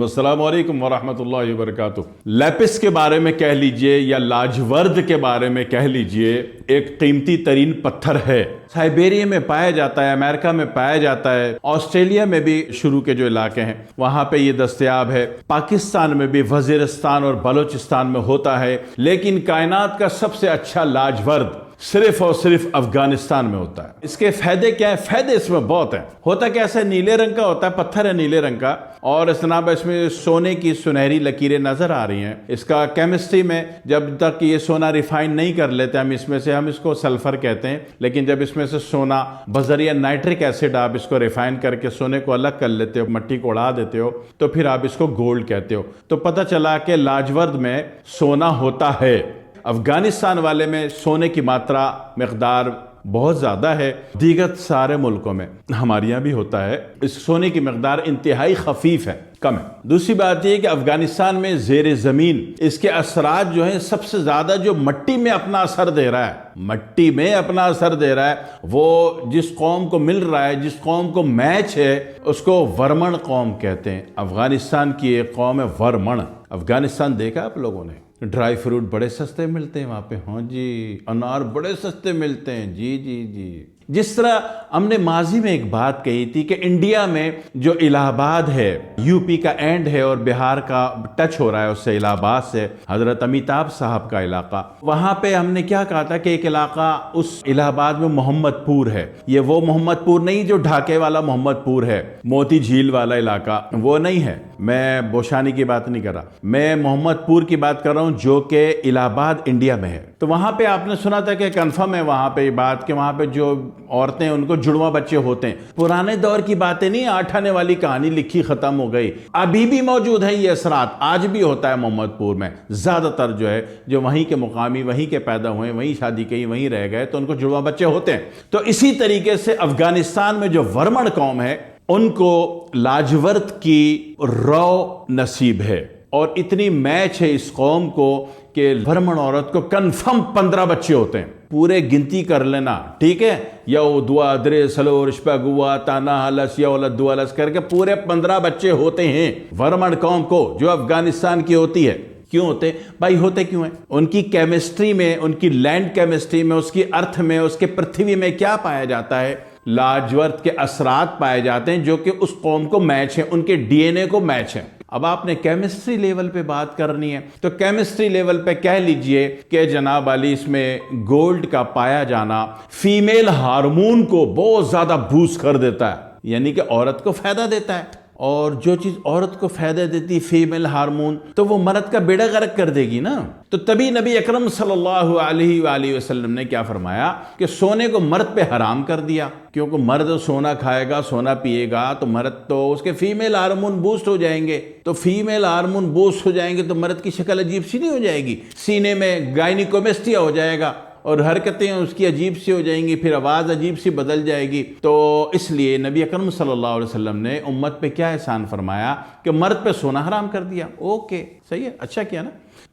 अस्सलाम वालेकुम वरहमतुल्लाहि वबरकातुह। लैपिस के बारे में कह लीजिए या लाजवर्द के बारे में कह लीजिए, एक कीमती तरीन पत्थर है। साइबेरिया में पाया जाता है, अमेरिका में पाया जाता है, ऑस्ट्रेलिया में भी शुरू के जो इलाके हैं वहां पे ये दस्तयाब है। पाकिस्तान में भी वजीरिस्तान और बलोचिस्तान में होता है, लेकिन कायनात का सबसे अच्छा लाजवर्द सिर्फ और सिर्फ अफगानिस्तान में होता है। इसके फायदे क्या है? फायदे इसमें बहुत हैं। होता कैसे? नीले रंग का होता है, पत्थर है नीले रंग का, और जनाब इसमें सोने की सुनहरी लकीरें नजर आ रही हैं। इसका केमिस्ट्री में जब तक ये सोना रिफाइन नहीं कर लेते हम इसमें से, हम इसको सल्फर कहते हैं, लेकिन जब इसमें से सोना बजरिया नाइट्रिक एसिड आप इसको रिफाइन करके सोने को अलग कर लेते हो, मट्टी को उड़ा देते हो, तो फिर आप इसको गोल्ड कहते हो। तो पता चला कि लाजवर्द में सोना होता है। अफगानिस्तान वाले में सोने की मात्रा मकदार बहुत ज़्यादा है, दीगर सारे मुल्कों में हमारे यहाँ भी होता है। इस सोने की मकदार इंतहाई खफीफ है, कम है। दूसरी बात यह कि अफगानिस्तान में ज़ेर ज़मीन इसके असरात जो हैं सबसे ज़्यादा जो मट्टी में अपना असर दे रहा है, मट्टी में अपना असर दे रहा है, वो जिस कौम को मिल रहा है, जिस कौम को मैच है, उसको वर्मण कौम कहते हैं। अफगानिस्तान की एक कौम है वर्मण। अफगानिस्तान देखा आप लोगों ने? ड्राई फ्रूट बड़े सस्ते मिलते हैं वहाँ पे। हाँ जी, अनार बड़े सस्ते मिलते हैं। जी जी जी। जिस तरह हमने माजी में एक बात कही थी कि इंडिया में जो इलाहाबाद है, यूपी का एंड है और बिहार का टच हो रहा है उससे, इलाहाबाद से, हजरत अमिताभ साहब का इलाका, वहां पे हमने क्या कहा था कि एक इलाका उस इलाहाबाद में मोहम्मदपुर है। ये वो मोहम्मदपुर नहीं जो ढाके वाला मोहम्मदपुर है, मोती झील वाला इलाका, वो नहीं है। मैं बोशानी की बात नहीं कर रहा, मैं मोहम्मदपुर की बात कर रहा हूं जो कि इलाहाबाद इंडिया में है। तो वहां पे आपने सुना था कि कंफर्म है वहां पे बात कि वहां पे जो औरतें उनको जुड़वा बच्चे होते हैं। पुराने दौर की बातें नहीं, 8 आने वाली कहानी लिखी खत्म हो गई। अभी भी मौजूद है ये असरात, आज भी होता है मोहम्मदपुर में। ज्यादातर जो है जो वहीं के मुकामी, वहीं के पैदा हुए, वहीं शादी की, वहीं रह गए, तो उनको जुड़वा बच्चे होते हैं। तो इसी तरीके से अफगानिस्तान में जो वर्मण कौम है उनको लाजवर्द की रौ नसीब है, और इतनी मैच है इस कौम को कि वर्मण औरत को कन्फर्म 15 बच्चे होते हैं। पूरे गिनती कर लेना, ठीक है? यो दुआ दरे सलो रिश्पा गुआ ताना हलस यौलत दुआलस करके पूरे 15 बच्चे होते हैं वर्मण कौम को, जो अफगानिस्तान की होती है। क्यों होते भाई? होते क्यों हैं? उनकी केमिस्ट्री में, उनकी लैंड केमिस्ट्री में, उसकी अर्थ में, उसके पृथ्वी में क्या पाया जाता है? लाजवर्द के असरात पाए जाते हैं जो कि उस कौम को मैच है, उनके डीएनए को मैच है। अब आपने केमिस्ट्री लेवल पे बात करनी है तो केमिस्ट्री लेवल पे कह लीजिए कि जनाब अली इसमें गोल्ड का पाया जाना फीमेल हार्मोन को बहुत ज्यादा बूस्ट कर देता है, यानी कि औरत को फायदा देता है। और जो चीज औरत को फायदा देती है फीमेल हार्मोन, तो वो मर्द का बेड़ा गर्क कर देगी ना। तो तभी नबी अकरम सल्लल्लाहु अलैहि वसल्लम ने क्या फरमाया कि सोने को मर्द पे हराम कर दिया, क्योंकि मर्द सोना खाएगा, सोना पिएगा, तो मर्द तो उसके फीमेल हार्मोन बूस्ट हो जाएंगे। तो फीमेल हार्मोन बूस्ट हो जाएंगे तो मर्द की शक्ल अजीब सी नहीं हो जाएगी, सीने में गायनिकोमेस्टिया हो जाएगा और हरकतें उसकी अजीब सी हो जाएंगी, फिर आवाज़ अजीब सी बदल जाएगी। तो इसलिए नबी अकरम सल्लल्लाहु अलैहि वसल्लम ने उम्मत पे क्या एहसान फरमाया कि मर्द पे सोना हराम कर दिया। ओके, सही है, अच्छा किया ना।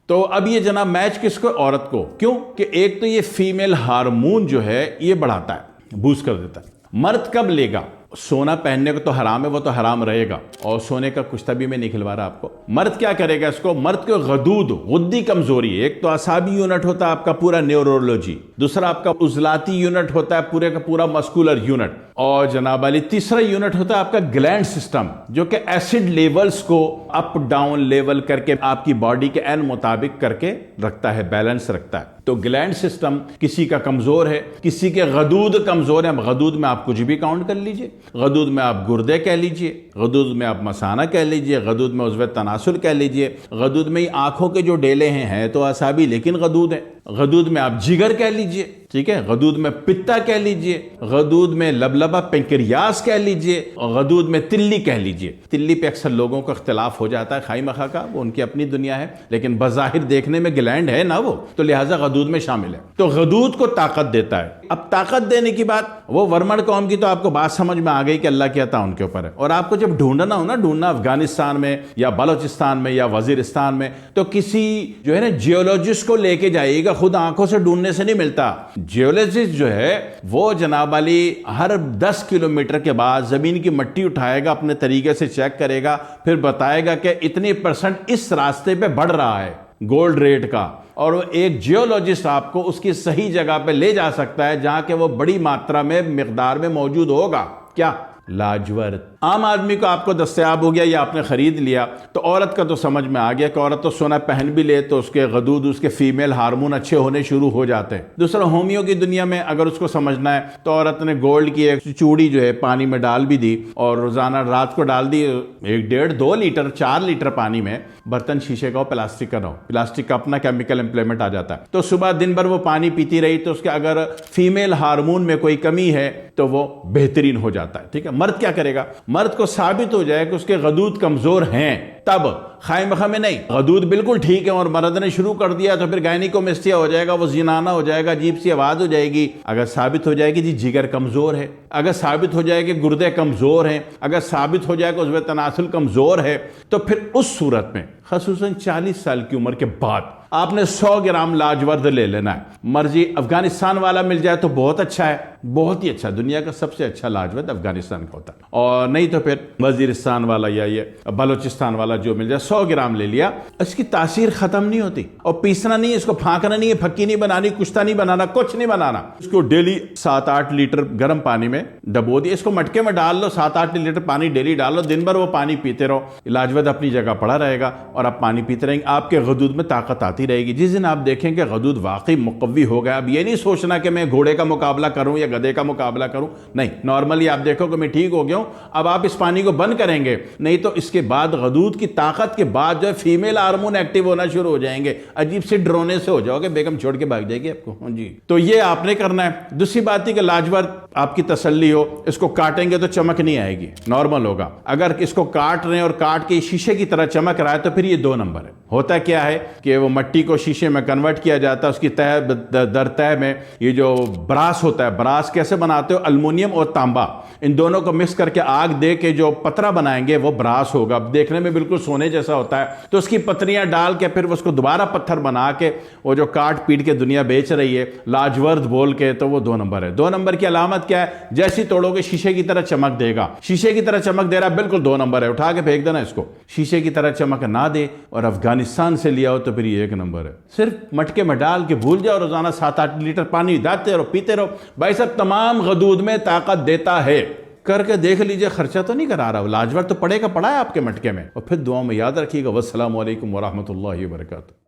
तो अब ये जनाब मैच किसको? औरत को। क्यों? कि एक तो ये फीमेल हार्मोन जो है ये बढ़ाता है, बूस्ट कर देता है। मर्द कब लेगा? सोना पहनने को तो हराम है, वो तो हराम रहेगा, और सोने का कुछ तभी मैं नहीं खिलवा रहा आपको। मर्द क्या करेगा इसको? मर्द को गदूद, गुद्दी कमजोरी, एक तो असाबी यूनिट होता है आपका पूरा न्यूरोलॉजी, दूसरा आपका उजलाती यूनिट होता है पूरे का पूरा मस्कुलर यूनिट, और जनाब अली तीसरा यूनिट होता है आपका ग्लैंड सिस्टम, जो कि एसिड लेवल्स को अप डाउन लेवल करके आपकी बॉडी के एन मुताबिक करके रखता है, बैलेंस रखता है। तो ग्लैंड सिस्टम किसी का कमजोर है, किसी के गदूद कमजोर है। गदूद में आप कुछ भी काउंट कर लीजिए, गदूद में आप गुर्दे कह लीजिए, गदूद में आप मसाना कह लीजिए, गदूद में उज़्व तनासुल कह लीजिए, गदूद में ही आंखों के जो डेले हैं तो असाबी लेकिन गदूद है, गदूद में आप जिगर कह लीजिए, ठीक है, गदूद में पित्ता कह लीजिए, गदूद में लबलबा पेंक्रियास कह लीजिए, और गदूद में तिल्ली कह लीजिए। तिल्ली पे अक्सर लोगों का इख्तिलाफ हो जाता है, खाई मखा का, वो उनकी अपनी दुनिया है, लेकिन बज़ाहिर देखने में ग्लैंड है ना वो, तो लिहाजा गदूद में शामिल है। तो गदूद को ताकत देता है। अब ताकत देने की बात, वो वर्मण कौम की तो आपको बात समझ में आ गई कि अल्लाह की अता उनके ऊपर है। और आपको जब ढूंढना हो ना, ढूंढना अफगानिस्तान में या बलोचिस्तान में या वजीरिस्तान में, तो किसी जो है ना जियोलॉजिस्ट को लेके जाइएगा, खुद आंखों से ढूंढने से नहीं मिलता। जियोलॉजिस्ट जो है वो जनाब अली हर 10 किलोमीटर के बाद जमीन की मिट्टी उठाएगा, अपने तरीके से चेक करेगा, फिर बताएगा कि इतनी % इस रास्ते पे बढ़ रहा है गोल्ड रेट का, और वो एक जियोलॉजिस्ट आपको उसकी सही जगह पे ले जा सकता है जहां के वो बड़ी मात्रा में मिकदार में मौजूद होगा। क्या? लाजवर्द। आम आदमी को आपको दस्तयाब हो गया या आपने खरीद लिया, तो औरत का तो समझ में आ गया कि औरत तो सोना पहन भी ले तो उसके गदूद, उसके फीमेल हार्मोन अच्छे होने शुरू हो जाते हैं। दूसरा, होमियो की दुनिया में अगर उसको समझना है तो औरत ने गोल्ड की एक चूड़ी जो है पानी में डाल भी दी और रोजाना रात को डाल दी 1, 1.5, 2 लीटर 4 लीटर पानी में। बर्तन शीशे का हो, प्लास्टिक का ना हो, प्लास्टिक का अपना केमिकल इंप्लीमेंट आ जाता है। तो सुबह दिन भर वो पानी पीती रही तो उसके अगर फीमेल हार्मोन में कोई कमी है तो वो बेहतरीन हो जाता है। ठीक है। मर्द क्या करेगा? मर्द को साबित हो जाए कि उसके गदूद कमजोर हैं, तब खाइमखा में नहीं, गदूद बिल्कुल ठीक है और मर्द ने शुरू कर दिया तो फिर गायनिकोमेस्टिया हो जाएगा, वो जिनाना हो जाएगा, अजीब सी आवाज हो जाएगी। अगर साबित हो जाए कि जी जिगर कमजोर है, अगर साबित हो जाए कि गुर्दे कमजोर हैं, अगर साबित हो जाए कि उसमें तनासुल कमजोर है, तो फिर उस सूरत में खसूसन 40 साल की उम्र के बाद आपने 100 ग्राम लाजवर्द ले लेना है। मर्जी अफगानिस्तान वाला मिल जाए तो बहुत अच्छा है, बहुत ही अच्छा, दुनिया का सबसे अच्छा लाजवर्द अफगानिस्तान का होता है, और नहीं तो फिर वजीरिस्तान वाला या ये बलोचिस्तान वाला जो मिल जाए। 100 ग्राम ले लिया, इसकी तासीर खत्म नहीं होती, और पीसना नहीं है, इसको फांकना नहीं है, फक्की नहीं बनानी, कुश्ता नहीं बनाना, कुछ नहीं बनाना। इसको डेली 7-8 लीटर गर्म पानी में डबो दिए, इसको मटके में डाल लो, 7-8 लीटर पानी डेली डालो, दिन भर वो पानी पीते रहो, लाजवर्द अपनी जगह पड़ा रहेगा और आप पानी पीते रहेंगे, आपके गदूद में ताकत आती रहेगी। जिस दिन आप देखें कि गदूद वाकई मुकव्वी हो गया, अब ये नहीं सोचना कि मैं घोड़े का मुकाबला करूं या गधे का मुकाबला करूं, नहीं, नॉर्मली आप देखो कि मैं ठीक हो गया हूं, अब आप इस पानी को बंद करेंगे, नहीं तो इसके बाद गदूद की ताकत के बाद जो है फीमेल हार्मोन एक्टिव होना शुरू हो जाएंगे, अजीब से ड्रोने से हो जाओगे, बेगम छोड़ के भाग जाएगी आपको जी। तो ये आपने करना है। दूसरी बात है कि लाजवर्द आपकी तसल्ली हो, इसको काटेंगे तो चमक नहीं आएगी, नॉर्मल होगा। अगर इसको काट रहे हैं और काट के शीशे की तरह चमक रहा है तो फिर ये 2 नंबर है। होता क्या है कि वो मिट्टी को शीशे में कन्वर्ट किया जाता है, उसकी तह दर तह में ये जो ब्रास होता है, ब्रास कैसे बनाते हो? अल्युमिनियम और तांबा, इन दोनों को मिक्स करके आग दे के जो पतरा बनाएंगे वो ब्रास होगा, देखने में बिल्कुल सोने जैसा होता है। तो उसकी पत्रियां डाल के फिर उसको दोबारा पत्थर बना के वो जो काट पीट के दुनिया बेच रही है लाजवर्द बोल के, तो वो 2 नंबर है। 2 नंबर की अलामत क्या है? जैसी तोड़ोगे शीशे की तरह चमक देगा, शीशे की तरह चमक दे रहा है, बिल्कुल 2 नंबर है, उठा के फेंक देना इसको। शीशे की तरह चमक ना दे और अफगानिस्तान से लिया हो तो फिर ये 1 नंबर है। सिर्फ मटके में डाल के भूल जाओ, रोजाना 7-8 लीटर पानी डालते रहो, पीते रहो, भाई साहब तमाम गदूद में ताकत देता है। करके देख लीजिए, खर्चा तो नहीं करा रहा, लाजवर्द तो पड़ेगा, पड़ा है आपके मटके में। और फिर दुआ में याद रखिएगा। वस्सलामु अलैकुम वरहमतुल्लाहि वबरकातुहू।